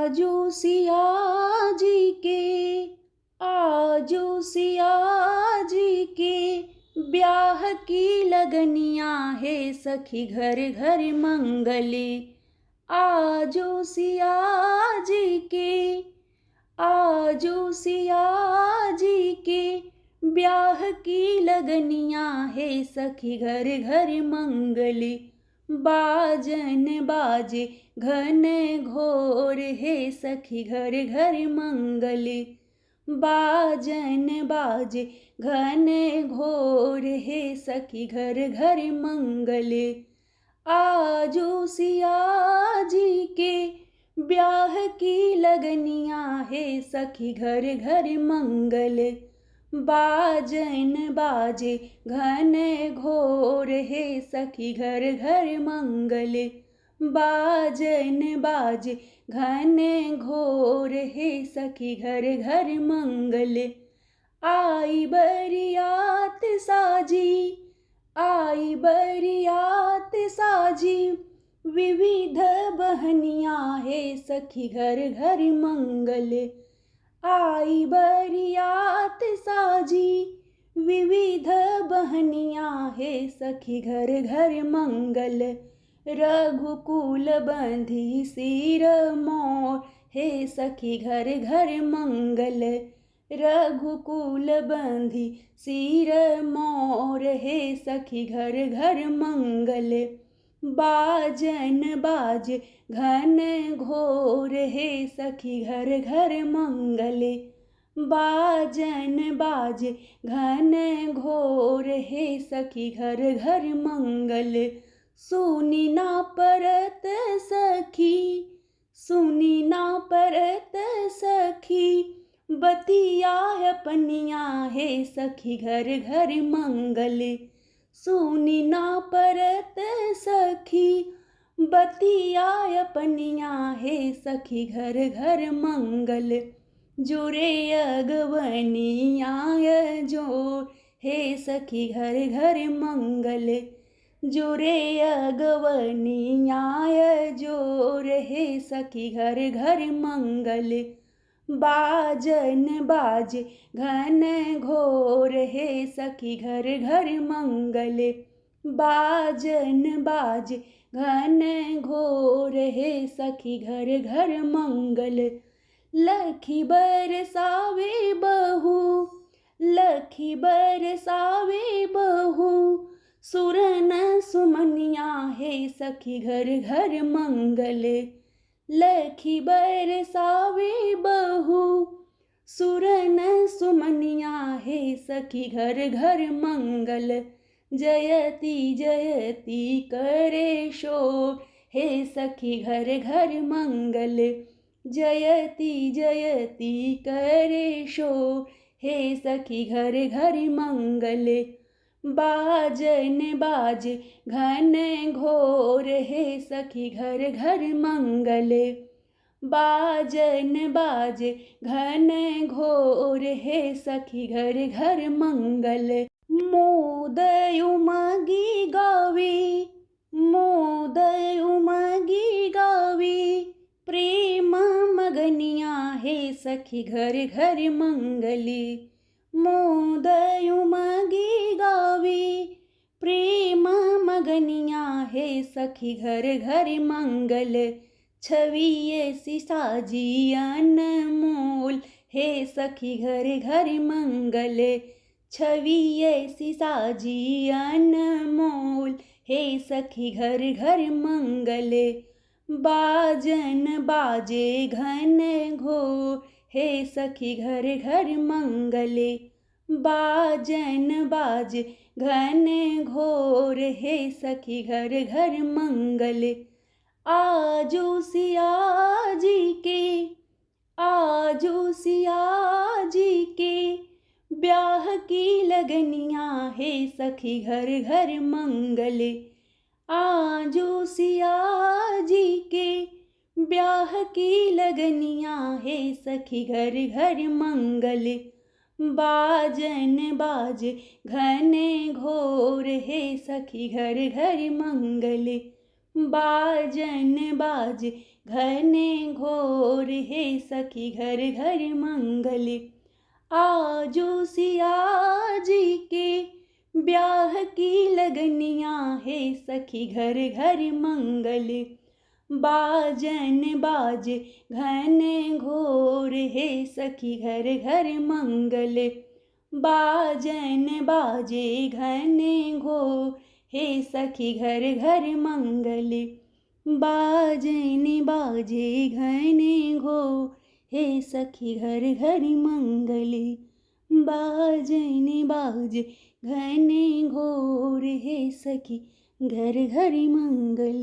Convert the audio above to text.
आजो सिया जी के, आजो सिया जी के ब्याह की लगनियाँ है सखी घर घर मंगले। आजो सिया जी के, आजो सिया जी के ब्याह की लगनियाँ है सखी घर घर मंगले। बाजन बाजे घन घोर है सखी घर घर मंगले। बाजन बाजे घन घोर है सखी घर घर मंगले। आजो सिया जी के ब्याह की लगनियाँ है सखी घर घर मंगले। बाजन बाजे घन घोर है सखी घर घर मंगले। बाजन बाजे घन घोर है सखी घर घर मंगले। आई बरियात साजी, आई बरियात साजी विविध बहनियाँ है सखी घर घर मंगले। आई बरियात साजी विविध बहनियाँ है सखी घर घर मंगल। रघुकुल बंधी सिर मोर है सखी घर घर मंगल। रघुकुल बंधी सिर मोर है सखी घर घर मंगल। बाजन बाज घन घोर है सखी घर घर मंगले। बाजन बाज घन घोर है सखी घर घर मंगल। सुनी ना परत सखी, सुनी ना परत सखी बतिया अपनियाँ है सखी घर घर मंगले। सुनी ना परत सखी बतिया अपनियाँ है सखी घर घर मंगल। जुरे अगवनियाँ जोर है सखी घर घर मंगल। जुरे अगवनियाँ जोर है सखी घर घर मंगल। बाजन बाज घन घोर है सखी घर घर मंगले। बाजन बाज घन घोर है सखी घर घर मंगल। लखी बरसावे बहू, लखी बरसावे बहू सुरन सुमनियाँ है सखी घर घर मंगले। लखी बरसावे बहू सुरन सुमनियाँ है सखी घर घर मंगल। जयति जयति करे शोर है सखी घर घर मंगल। जयति जयति करे शोर है सखी घर घर मंगल। बाजन बाज घन घोर है सखी घर घर मंगले। बाजन बाज घन घोर है सखी घर घर मंगल। मोदय उमगी गावे, मोदय उमगी गावे प्रेम मगनियाँ है सखी घर घर मंगले। मोदय उमगी गावे प्रेम मगनियाँ है सखी घर घर मंगल। छवि ऐसी साजी अनमोल है सखी घर घर मंगल। छवि ऐसी साजी अनमोल है सखी घर घर मंगल। बाजन बाजे घन घोर है सखी घर घर मंगले। बाजन बाज घन घोर है सखी घर घर मंगले। आजो सिया जी के, आजो सिया जी के ब्याह की लगनियाँ है सखी घर घर मंगले। आजो सिया जी के ब्याह की लगनियाँ है सखी घर घर मंगले। बाजन बाज घन घोर है सखी घर घर मंगले। बाजन बाज घने घोर हे सखी घर घर मंगल। आजो सिया जी के ब्याह की लगनिया है सखी घर घर मंगल। बाजन बाजे घने घोर है सखी घर घर मंगल। बाजन बाजे घने घोर हे सखी घर घर मंगल। बाजन बाजे घने घोर हे सखी घर घर मंगल। बाजन बाजे घने घोर हे सखी घर घर मंगल।